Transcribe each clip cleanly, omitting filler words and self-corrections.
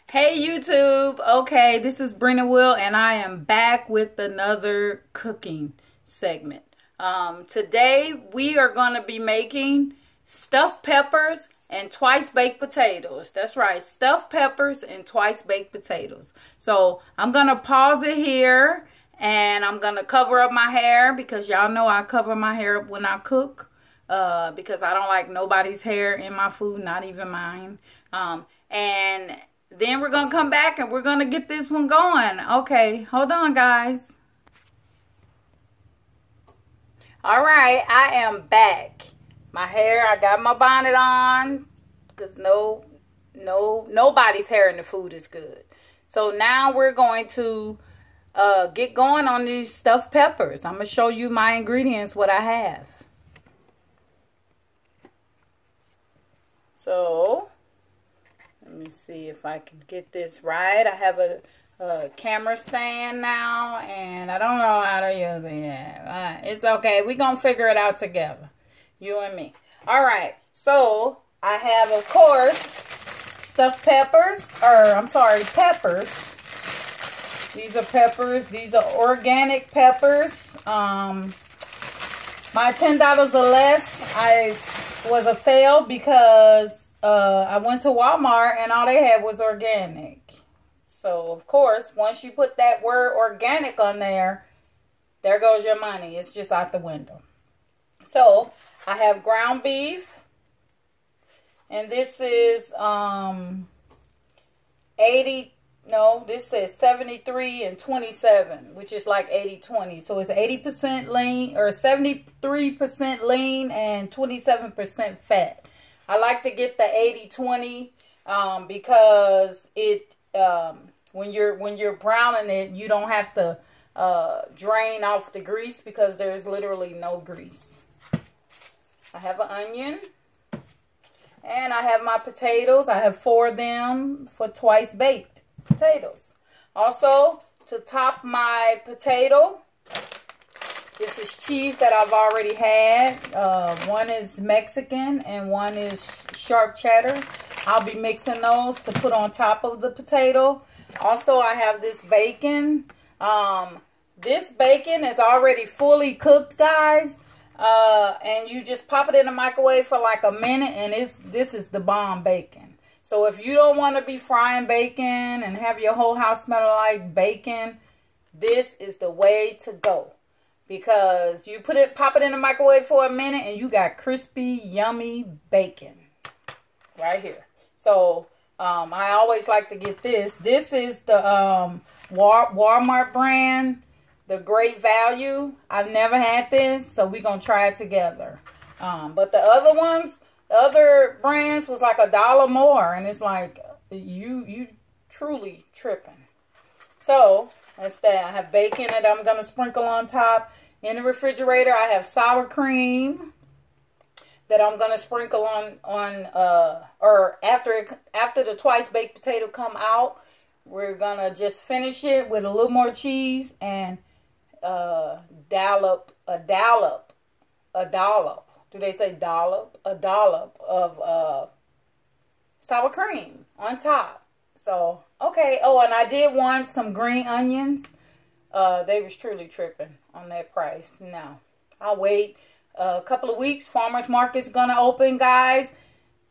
Hey YouTube, okay, this is Brinawill and I am back with another cooking segment. Today we are going to be making stuffed peppers and twice baked potatoes. That's right, stuffed peppers and twice baked potatoes. So I'm going to pause it here and I'm going to cover up my hair because y'all know I cover my hair up when I cook because I don't like nobody's hair in my food, not even mine. And then we're going to come back and we're going to get this one going. Okay, hold on, guys. All right, I am back. My hair, I got my bonnet on because nobody's hair in the food is good. So now we're going to get going on these stuffed peppers. I'm going to show you my ingredients, what I have. So let me see if I can get this right. I have a camera stand now, and I don't know how to use it yet. It's okay. We're going to figure it out together, you and me. All right. So I have, of course, stuffed peppers, peppers. These are peppers. These are organic peppers. My $10 or less was a fail because I went to Walmart and all they had was organic. So, of course, once you put that word organic on there goes your money. It's just out the window. So, I have ground beef. And this is this says 73 and 27, which is like 80-20. So, it's 80% lean or 73% lean and 27% fat. I like to get the 80-20 because it when you're browning it, you don't have to drain off the grease because there's literally no grease. I have an onion and I have my potatoes. I have 4 of them for twice baked potatoes. Also, to top my potato, this is cheese that I've already had. One is Mexican and one is sharp cheddar. I'll be mixing those to put on top of the potato. Also, I have this bacon. This bacon is already fully cooked, guys. And you just pop it in the microwave for like a minute, and this is the bomb bacon. So if you don't want to be frying bacon and have your whole house smell like bacon, this is the way to go. Because you pop it in the microwave for a minute and you got crispy, yummy bacon right here. So, I always like to get this. This is the Walmart brand, the Great Value. I've never had this, so we're going to try it together. But the other ones, the other brands was like $1 more. And it's like, you truly tripping. So, that's that. I have bacon that I'm going to sprinkle on top. In the refrigerator, I have sour cream that I'm going to sprinkle or after the twice baked potato come out, we're going to just finish it with a little more cheese and a dollop. Do they say dollop? A dollop of sour cream on top. So, okay. Oh, and I did want some green onions. They was truly tripping on that price. Now, I'll wait a couple of weeks. Farmers market's going to open, guys.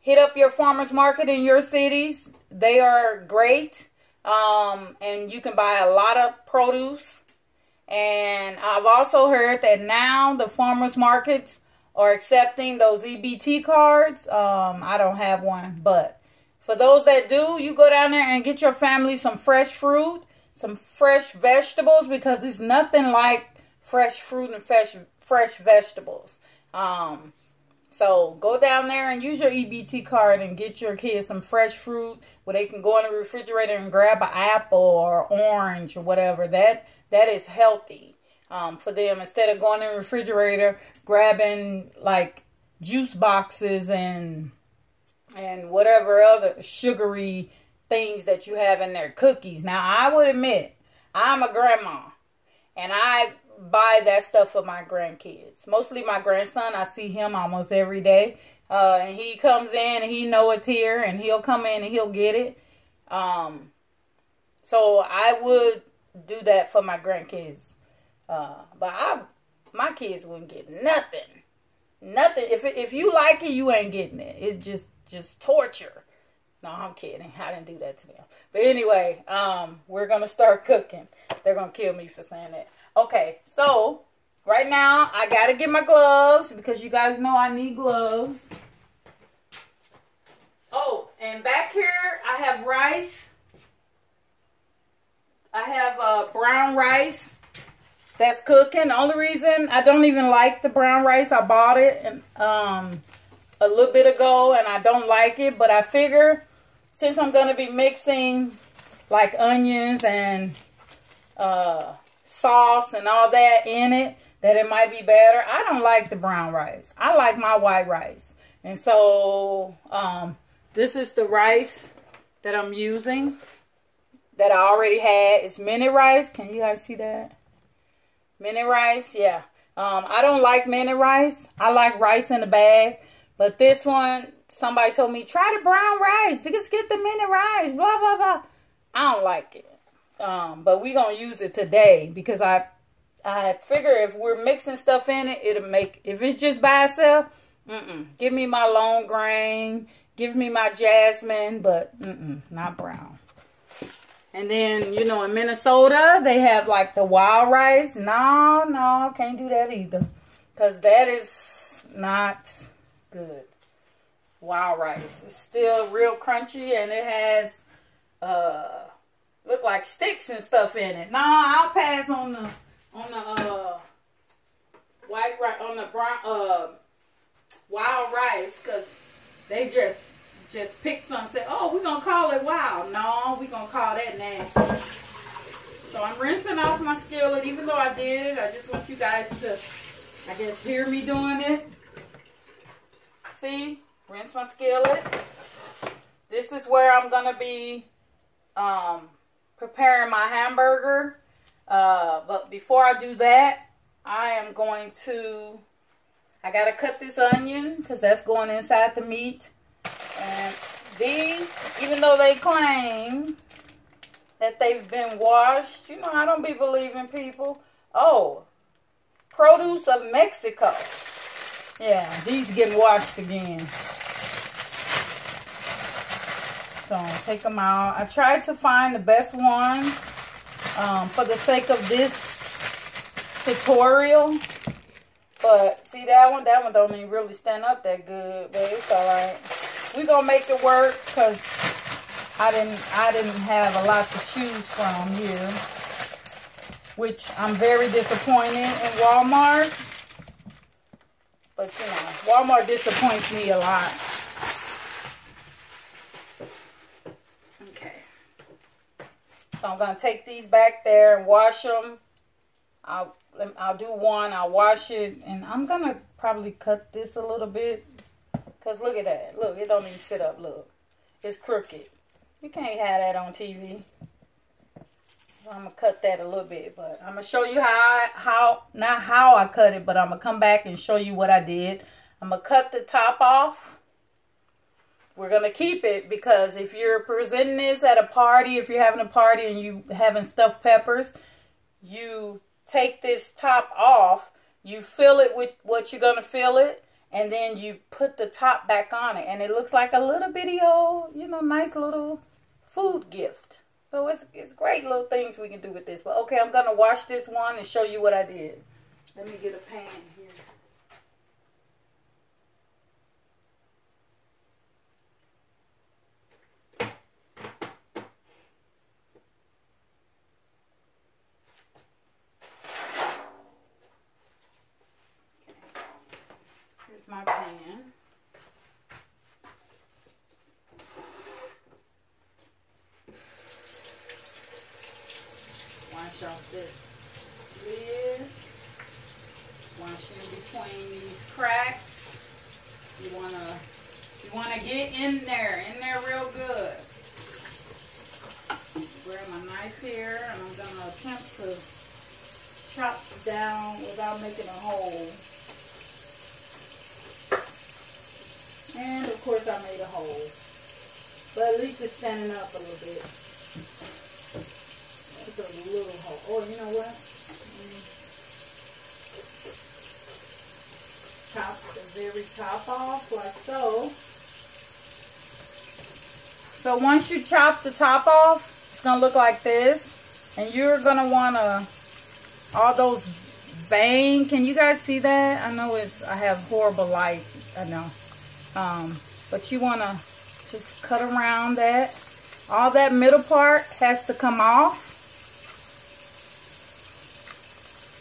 Hit up your farmers market in your cities. They are great. And you can buy a lot of produce. And I've also heard that now the farmers markets are accepting those EBT cards. I don't have one, but for those that do, you go down there and get your family some fresh fruit, some fresh vegetables, because it's nothing like fresh fruit and fresh vegetables. So go down there and use your EBT card and get your kids some fresh fruit where they can go in the refrigerator and grab an apple or orange or whatever. That is healthy for them, instead of going in the refrigerator grabbing like juice boxes and whatever other sugary things that you have in their cookies. Now, I would admit, I'm a grandma, and I buy that stuff for my grandkids. Mostly my grandson. I see him almost every day. And he comes in and he know it's here, and he'll come in and he'll get it. So I would do that for my grandkids. But my kids wouldn't get nothing. Nothing. If you like it, you ain't getting it. It's just torture. No, I'm kidding. I didn't do that to them. But anyway, we're going to start cooking. They're going to kill me for saying that. Okay, so right now I got to get my gloves because you guys know I need gloves. Oh, and back here I have rice. I have brown rice that's cooking. The only reason I don't even like the brown rice, I bought it and a little bit ago and I don't like it, but I figure since I'm going to be mixing like onions and sauce and all that in it, that it might be better. I don't like the brown rice. I like my white rice. And so this is the rice that I'm using that I already had. It's mini rice. Can you guys see that? Mini rice, yeah. I don't like mini rice. I like rice in a bag. But this one, somebody told me, try the brown rice. Just get the mini rice, blah, blah, blah. I don't like it. But we're going to use it today because I figure if we're mixing stuff in it, it'll make, if it's just by itself, give me my long grain, give me my jasmine, but not brown. And then, you know, in Minnesota, they have like the wild rice. No, can't do that either. Because that is not good. Wild rice. It's still real crunchy and it has, look like sticks and stuff in it. No, I'll pass on the white rice, on the brown, wild rice. Because they just pick some and say, oh, we're going to call it wild. No, we're going to call that nasty. So I'm rinsing off my skillet. Even though I did it, I just want you guys to, I guess, hear me doing it. See? Rinse my skillet. This is where I'm going to be preparing my hamburger. But before I do that, I am going to, I got to cut this onion because that's going inside the meat. And these, even though they claim that they've been washed, you know, I don't be believing people. Oh, produce of Mexico. Yeah, these getting washed again. So take them out. I tried to find the best ones for the sake of this tutorial. But see that one don't even really stand up that good, but it's all right. We're gonna make it work because I didn't have a lot to choose from here, which I'm very disappointed in Walmart. But you know, Walmart disappoints me a lot. Okay, so I'm gonna take these back there and wash them. I'll do one. I'll wash it, and I'm gonna probably cut this a little bit. Because look at that. Look, it don't even sit up. Look. It's crooked. You can't have that on TV. So I'm going to cut that a little bit. But I'm going to show you not how I cut it, but I'm going to come back and show you what I did. I'm going to cut the top off. We're going to keep it because if you're presenting this at a party, if you're having a party and you having stuffed peppers, you take this top off. You fill it with what you're going to fill it. And then you put the top back on it. And it looks like a little bitty old, you know, nice little food gift. So it's great little things we can do with this. But okay, I'm going to wash this one and show you what I did. Let me get a pan here. My pan. Wash off this lid. Wash in between these cracks. You wanna get in there real good. Grab my knife here, and I'm gonna attempt to chop down without making a hole. And of course I made a hole. But at least it's standing up a little bit. It's a little hole. Oh, you know what? Chop the very top off like so. So once you chop the top off, it's going to look like this. And you're going to want to, all those veins, can you guys see that? I know I have horrible light, I know. But you want to just cut around that. All that middle part has to come off.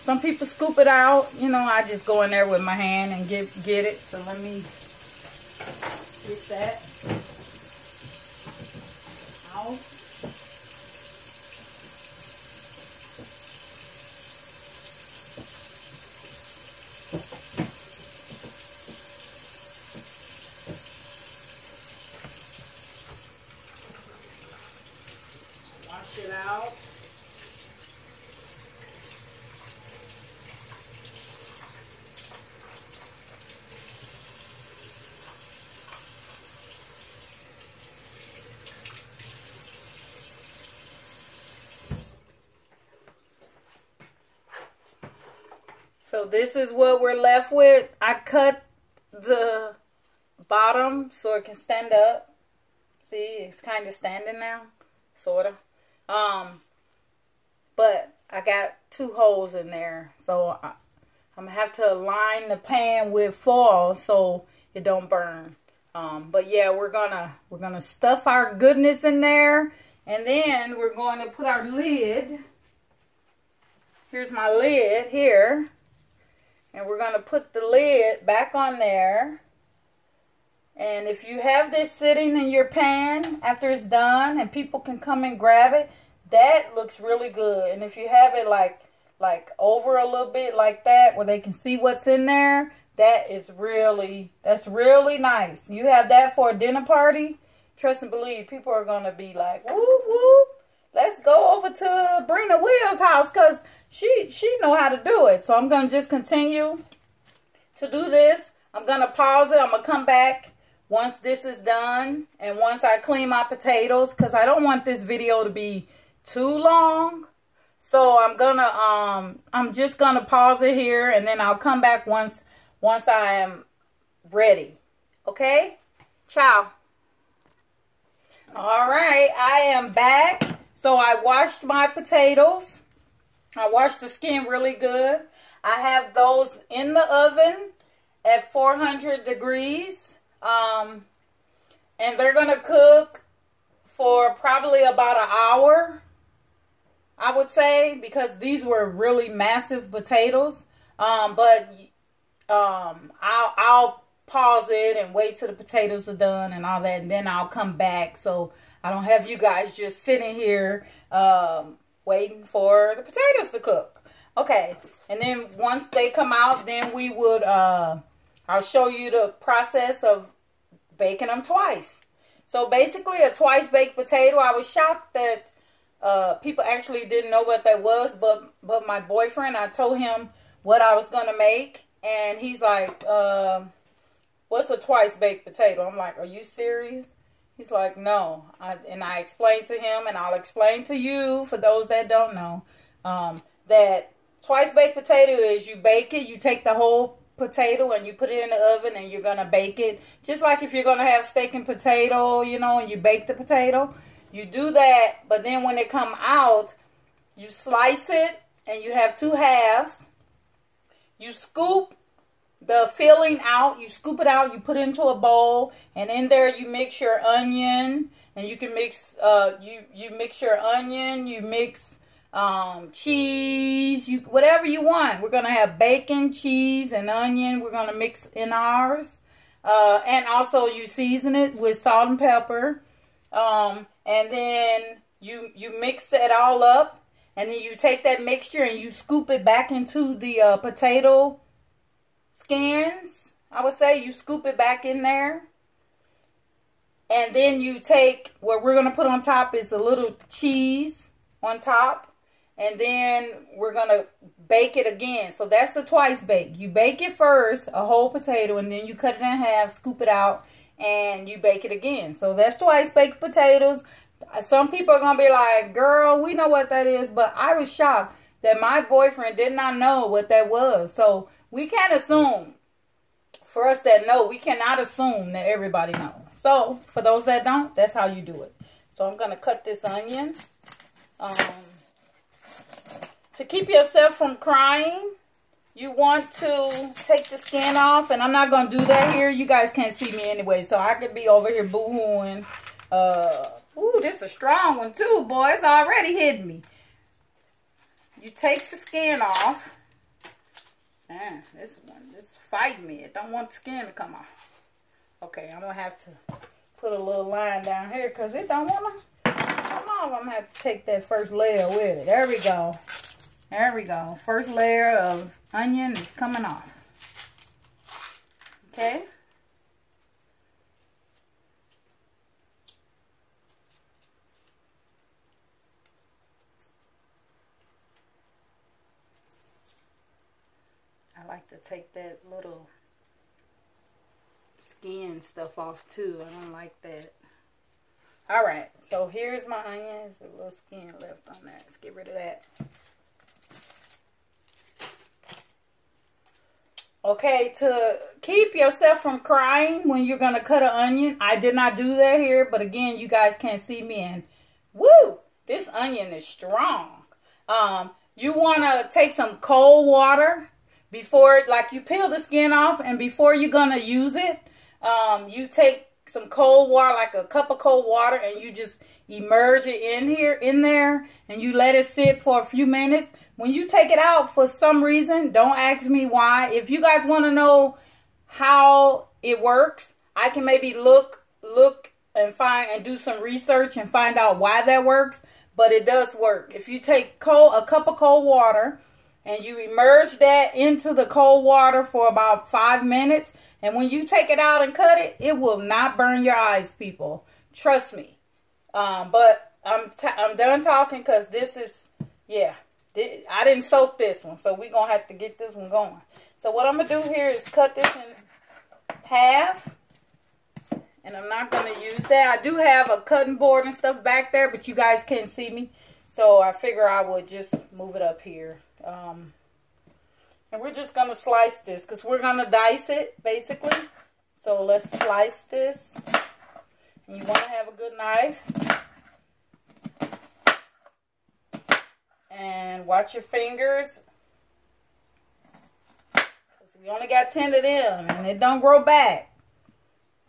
Some people scoop it out. You know, I just go in there with my hand and get it. So let me get that out. Wash it out. So this is what we're left with. I cut the bottom so it can stand up. See, it's kind of standing now, sort of. But I got 2 holes in there, so I'm gonna have to align the pan with foil so it don't burn. But yeah, we're gonna stuff our goodness in there, and then we're going to put our lid. Here's my lid here. And we're going to put the lid back on there. And if you have this sitting in your pan after it's done and people can come and grab it, that looks really good. And if you have it like over a little bit like that where they can see what's in there, that's really nice. You have that for a dinner party, trust and believe, people are going to be like, whoop, whoop. Let's go over to Brinawill's house because she know how to do it. So I'm going to just continue to do this. I'm going to pause it. I'm going to come back once this is done and once I clean my potatoes because I don't want this video to be too long. So I'm just going to pause it here and then I'll come back once I am ready. Okay? Ciao. All right, I am back. So I washed my potatoes. I washed the skin really good. I have those in the oven at 400 degrees. And they're going to cook for probably about an hour, I would say, because these were really massive potatoes. But I'll pause it and wait till the potatoes are done and all that. And then I'll come back so I don't have you guys just sitting here waiting for the potatoes to cook. Okay, and then once they come out, then we would, I'll show you the process of baking them twice. So basically a twice baked potato, I was shocked that people actually didn't know what that was, but my boyfriend, I told him what I was going to make, and he's like, what's a twice baked potato? I'm like, are you serious? He's like, no. And I explained to him, and I'll explain to you, for those that don't know, that twice baked potato is you bake it, you take the whole potato and you put it in the oven and you're going to bake it. Just like if you're going to have steak and potato, you know, and you bake the potato. You do that, but then when it come out, you slice it and you have 2 halves. You scoop the filling out, you scoop it out, you put it into a bowl, and in there you mix your onion, and you can mix, you mix your onion, you mix cheese, whatever you want. We're going to have bacon, cheese, and onion. We're going to mix in ours, and also you season it with salt and pepper, and then you mix it all up, and then you take that mixture and you scoop it back into the potato skins. I would say you scoop it back in there. And then you take, what we're going to put on top is a little cheese on top. And then we're going to bake it again. So that's the twice bake. You bake it first, a whole potato, and then you cut it in half, scoop it out, and you bake it again. So that's twice baked potatoes. Some people are going to be like, girl, we know what that is. But I was shocked that my boyfriend did not know what that was. So we can't assume. For us that know, we cannot assume that everybody knows. So for those that don't, that's how you do it. So I'm going to cut this onion. To keep yourself from crying, you want to take the skin off. And I'm not going to do that here. You guys can't see me anyway. So I could be over here boo-hooing. Ooh, this is a strong one too, boy. It's already hitting me. You take the skin off. Man, this one just fighting me. It don't want the skin to come off. Okay, I'm going to have to put a little line down here because it don't want to come off. I'm going to have to take that first layer with it. There we go. There we go. First layer of onion is coming off. Okay. I like to take that little skin stuff off too. I don't like that. Alright, so here's my onion. There's a little skin left on that. Let's get rid of that. Okay, to keep yourself from crying when you're going to cut an onion, I did not do that here, but again, you guys can't see me, and woo, this onion is strong. You want to take some cold water before, like you peel the skin off, and before you're going to use it, you take some cold water, like a cup of cold water, and you just immerse it in there, and you let it sit for a few minutes. When you take it out, for some reason, don't ask me why. If you guys want to know how it works, I can maybe look and find and do some research and find out why that works. But it does work. If you take a cup of cold water and you immerse that into the cold water for about 5 minutes, and when you take it out and cut it, it will not burn your eyes, people. Trust me. But I'm done talking because this is, yeah. I didn't soak this one, so we're going to have to get this one going. So what I'm going to do here is cut this in half. And I'm not going to use that. I do have a cutting board and stuff back there, but you guys can't see me. So I figure I would just move it up here. And we're just going to slice this because we're going to dice it, basically. So let's slice this. And you want to have a good knife. And watch your fingers. We only got 10 of them, and it don't grow back.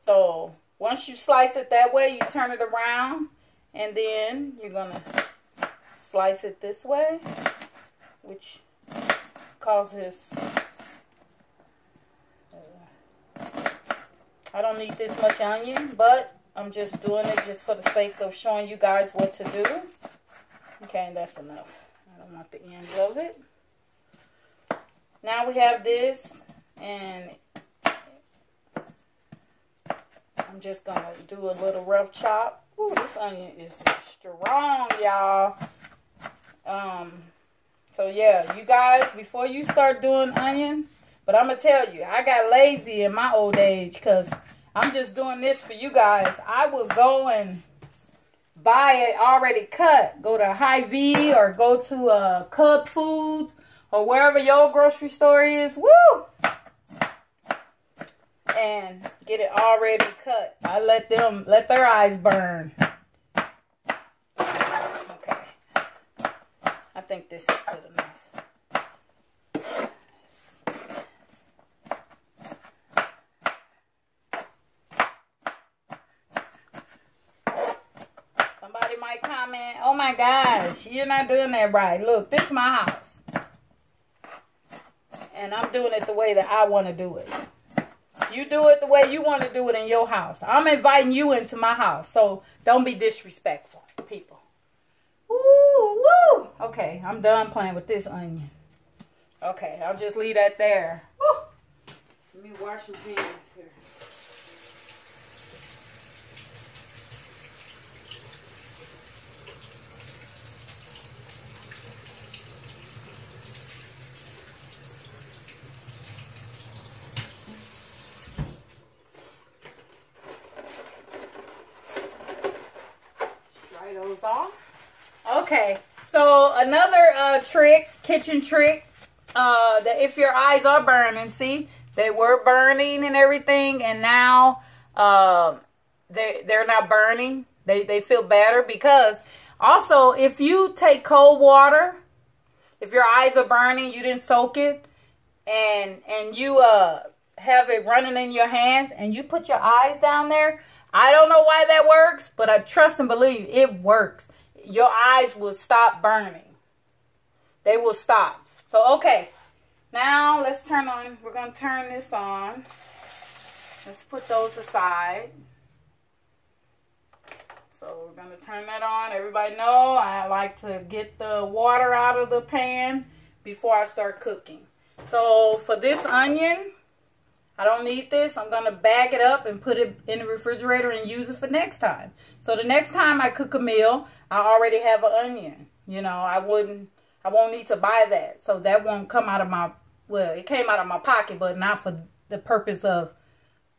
So once you slice it that way, you turn it around, and then you're going to slice it this way, which causes, I don't need this much onion, but I'm just doing it just for the sake of showing you guys what to do. Okay, and that's enough. I don't want the ends of it. Now we have this, and I'm just going to do a little rough chop. Ooh, this onion is strong, y'all. So yeah, you guys, before you start doing onion, but I'm going to tell you, I got lazy in my old age because I'm just doing this for you guys. I will go and buy it already cut. Go to Hy-Vee or go to Cub Foods or wherever your grocery store is. Woo! And get it already cut. I let their eyes burn. Okay. I think this is good enough. Somebody might comment, oh my gosh, you're not doing that right. Look, this is my house. And I'm doing it the way that I want to do it. You do it the way you want to do it in your house. I'm inviting you into my house. So don't be disrespectful, people. Woo, woo. Okay, I'm done playing with this onion. Okay, I'll just leave that there. Woo. Let me wash my hands here. Okay, so another trick, kitchen trick, that if your eyes are burning, see, they were burning and everything, and now they're not burning. They feel better, because also if you take cold water, if your eyes are burning, you didn't soak it, and you have it running in your hands, and you put your eyes down there, I don't know why that works, but I trust and believe it works. Your eyes will stop burning. They will stop. So, okay. Now, let's turn on. We're going to turn this on. Let's put those aside. So, we're going to turn that on. Everybody know I like to get the water out of the pan before I start cooking. So, for this onion, I don't need this. I'm going to bag it up and put it in the refrigerator and use it for next time. So the next time I cook a meal, I already have an onion. You know, I won't need to buy that. So that won't come out of my, well, it came out of my pocket, but not for the purpose of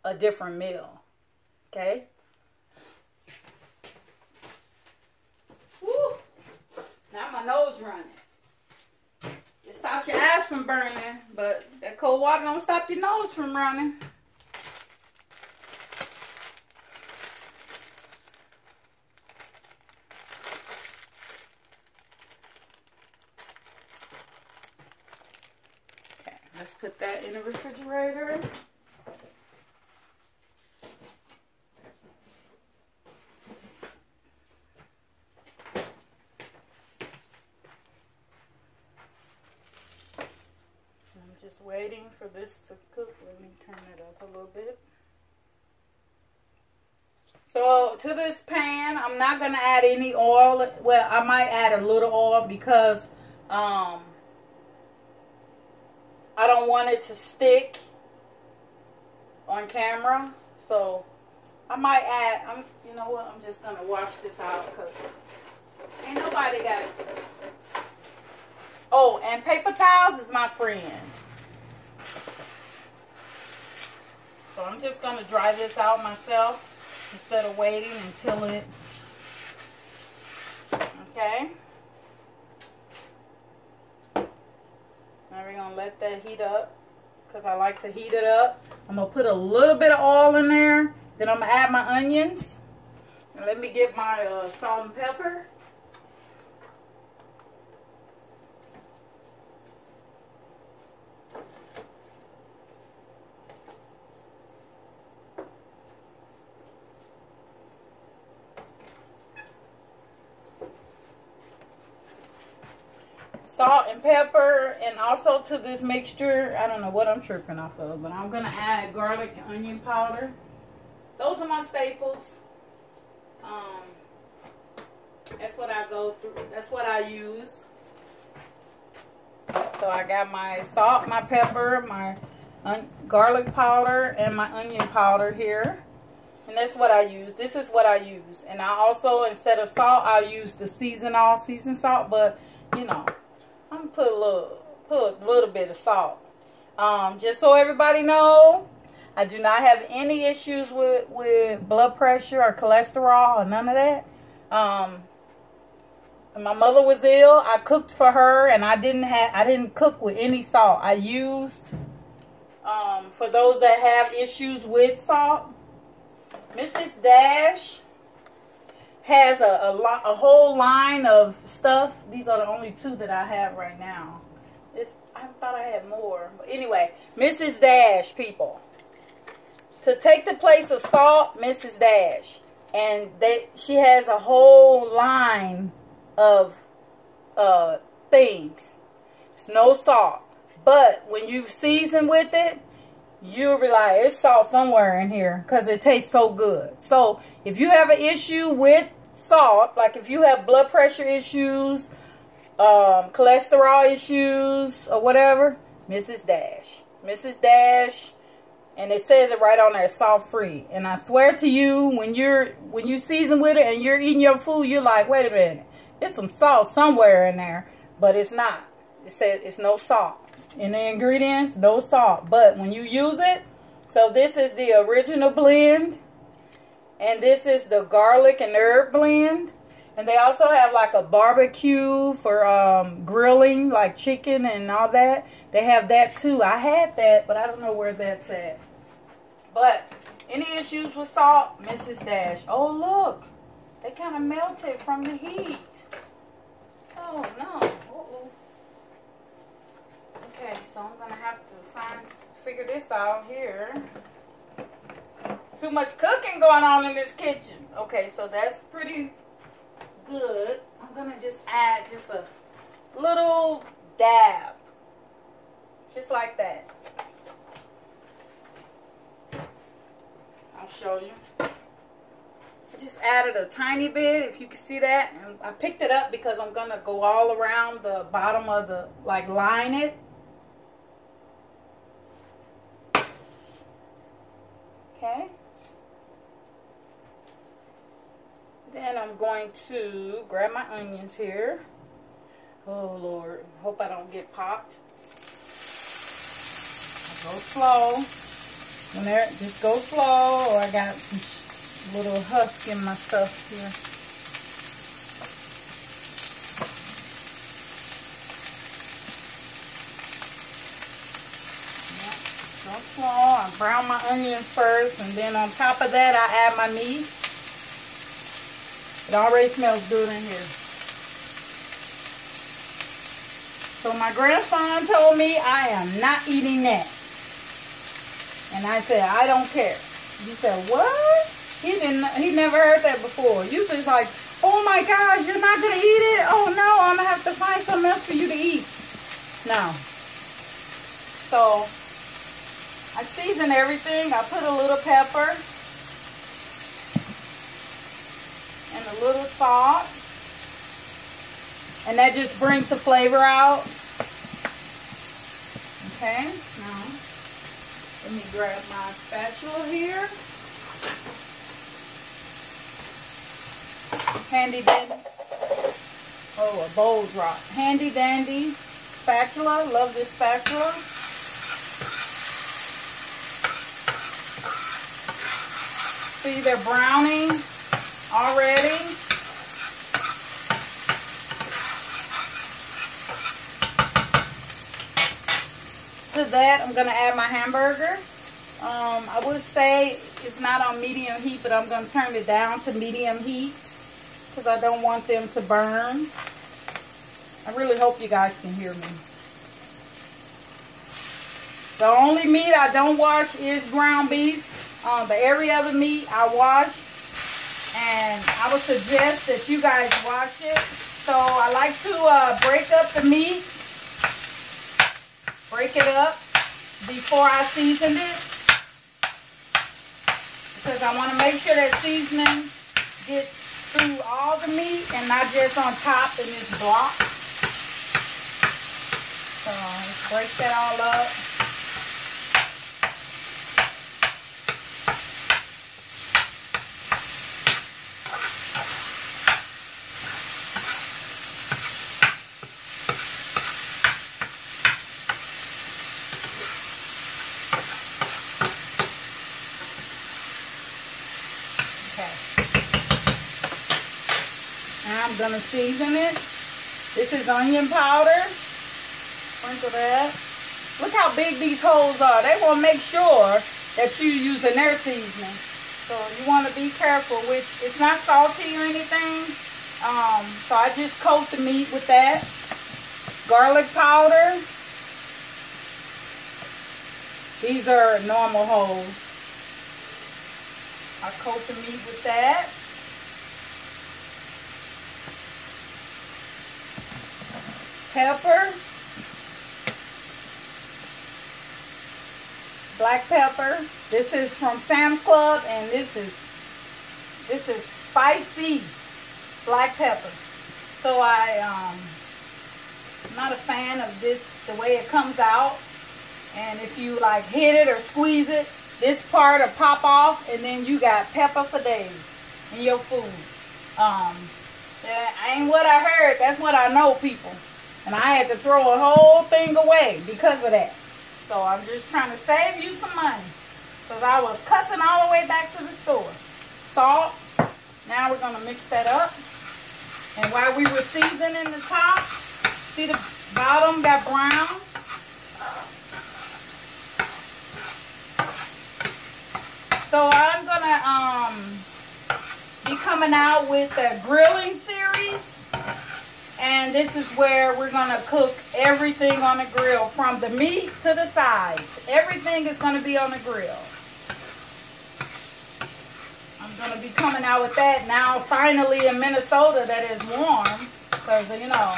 a different meal. Okay? Woo! Now my nose running. It stops your eyes from burning, but that cold water don't stop your nose from running. Okay, let's put that in the refrigerator. Just waiting for this to cook. Let me turn it up a little bit. So to this pan, I'm not going to add any oil. Well, I might add a little oil because I don't want it to stick on camera. So I might add, you know what, I'm just going to wash this out because ain't nobody got it. Oh, and paper towels is my friend. So I'm just going to dry this out myself instead of waiting until it, okay. Now we're going to let that heat up because I like to heat it up. I'm going to put a little bit of oil in there. Then I'm going to add my onions. And let me get my salt and pepper. Salt and pepper, and also to this mixture, I don't know what I'm tripping off of, but I'm going to add garlic and onion powder. Those are my staples. That's what I go through. That's what I use. So I got my salt, my pepper, my garlic powder, and my onion powder here. And that's what I use. This is what I use. And I also, instead of salt, I use the seasoned salt, but, you know, I'm going to put a little bit of salt. Just so everybody know, I do not have any issues with blood pressure or cholesterol or none of that. My mother was ill. I cooked for her, and I didn't cook with any salt. I used, for those that have issues with salt, Mrs. Dash has a whole line of stuff. These are the only two that I have right now. I thought I had more. But anyway, Mrs. Dash, people. To take the place of salt, Mrs. Dash. And she has a whole line of things. It's no salt. But when you season with it, you'll be like, it's salt somewhere in here because it tastes so good. So if you have an issue with salt, like if you have blood pressure issues, cholesterol issues, or whatever, Mrs. Dash. Mrs. Dash, and it says it right on there, salt free. And I swear to you, when you season with it and you're eating your food, you're like, wait a minute, there's some salt somewhere in there, but it's not. It says it's no salt. In the ingredients, no salt. But when you use it, so this is the original blend, and this is the garlic and herb blend. And they also have like a barbecue for grilling, like chicken and all that. They have that too. I had that, but I don't know where that's at. But any issues with salt, Mrs. Dash? Oh, look. They kind of melted from the heat. Oh, no. Uh-oh. Okay, so I'm going to have to figure this out here. Too much cooking going on in this kitchen. Okay, so that's pretty good. I'm going to just add just a little dab. Just like that. I'll show you. I just added a tiny bit, if you can see that. And I picked it up because I'm going to go all around the bottom of the, like, line it. Okay. Then I'm going to grab my onions here. Oh, Lord. Hope I don't get popped. I'll go slow. Just go slow, or I got some little husk in my stuff here. Yep, go slow. I brown my onions first, and then on top of that, I add my meat. It already smells good in here. So my grandson told me I am not eating that. And I said, I don't care. He said, what? He never heard that before. Usually it's like, oh my gosh, you're not going to eat it? Oh no, I'm going to have to find something else for you to eat. No. So, I season everything. I put a little pepper. And a little salt. And that just brings the flavor out. Okay, now. Let me grab my spatula here. Handy dandy. Oh, a bowl drop. Handy dandy spatula. Love this spatula. See, they're browning already. To that, I'm going to add my hamburger. I would say it's not on medium heat, but I'm going to turn it down to medium heat because I don't want them to burn. I really hope you guys can hear me. The only meat I don't wash is ground beef. But every other meat I wash, and I would suggest that you guys wash it. So I like to break up the meat. Break it up before I season it, because I want to make sure that seasoning gets through all the meat and not just on top in this block. So let's break that all up. I'm going to season it. This is onion powder. Sprinkle that. Look how big these holes are. They want to make sure that you're using their seasoning. So you want to be careful with, it's not salty or anything. So I just coat the meat with that. Garlic powder. These are normal holes. I coat the meat with that. Pepper, black pepper. This is from Sam's Club, and this is spicy black pepper. So I'm not a fan of this, the way it comes out. And if you like hit it or squeeze it, this part will pop off, and then you got pepper for days in your food. That ain't what I heard. That's what I know, people. And I had to throw a whole thing away because of that. So I'm just trying to save you some money. Because I was cussing all the way back to the store. Salt. Now we're going to mix that up. And while we were seasoning the top, see the bottom got brown? So I'm gonna be coming out with a grilling series, and this is where we're gonna cook everything on the grill, from the meat to the sides. Everything is gonna be on the grill. I'm gonna be coming out with that now. Finally in Minnesota, that is warm, because you know,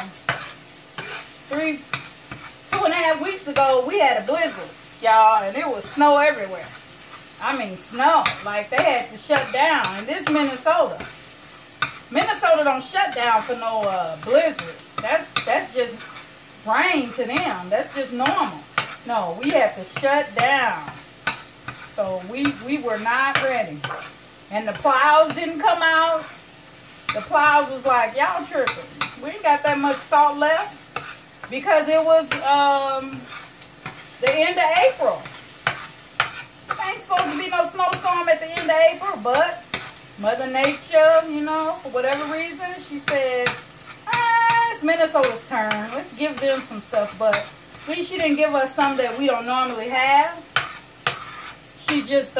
2.5 weeks ago we had a blizzard, y'all, and it was snow everywhere. I mean snow, like they had to shut down. And this Minnesota don't shut down for no blizzard. That's just rain to them. That's just normal. No, we have to shut down. So we were not ready. And the plows didn't come out. The plows was like, y'all tripping. We ain't got that much salt left, because it was the end of April. Ain't supposed to be no snowstorm at the end of April, but Mother Nature, you know, for whatever reason, she said, it's Minnesota's turn. Let's give them some stuff. But at least she didn't give us some that we don't normally have. She just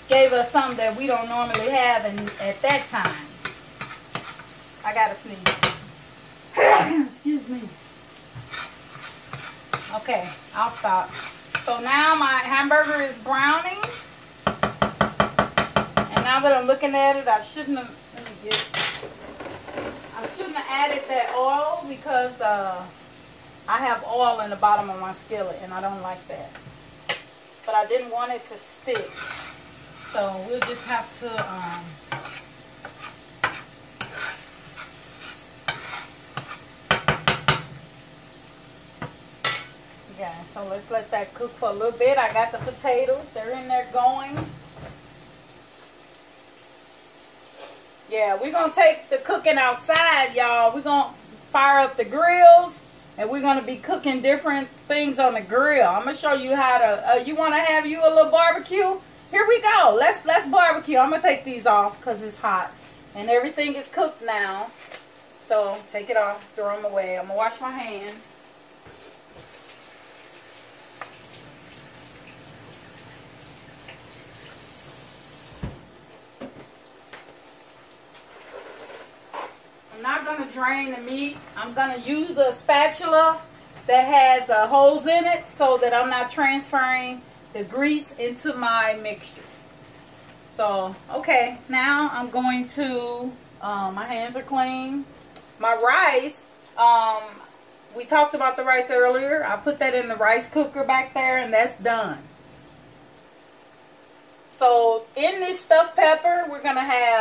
gave us some that we don't normally have, and at that time. I gotta sneeze. Excuse me. Okay, I'll stop. So now my hamburger is browning. And now that I'm looking at it, I shouldn't have added that oil, because I have oil in the bottom of my skillet and I don't like that. But I didn't want it to stick. So we'll just have to yeah, so let's let that cook for a little bit. I got the potatoes. They're in there going. Yeah, we're going to take the cooking outside, y'all. We're going to fire up the grills, and we're going to be cooking different things on the grill. I'm going to show you how to, you want to have you a little barbecue? Here we go. Let's barbecue. I'm going to take these off because it's hot. And everything is cooked now. So take it off, throw them away. I'm going to wash my hands. I'm not going to drain the meat. I'm going to use a spatula that has holes in it so that I'm not transferring the grease into my mixture. So, okay, now I'm going to, my hands are clean. My rice, we talked about the rice earlier. I put that in the rice cooker back there, and that's done. So, in this stuffed pepper, we're going to have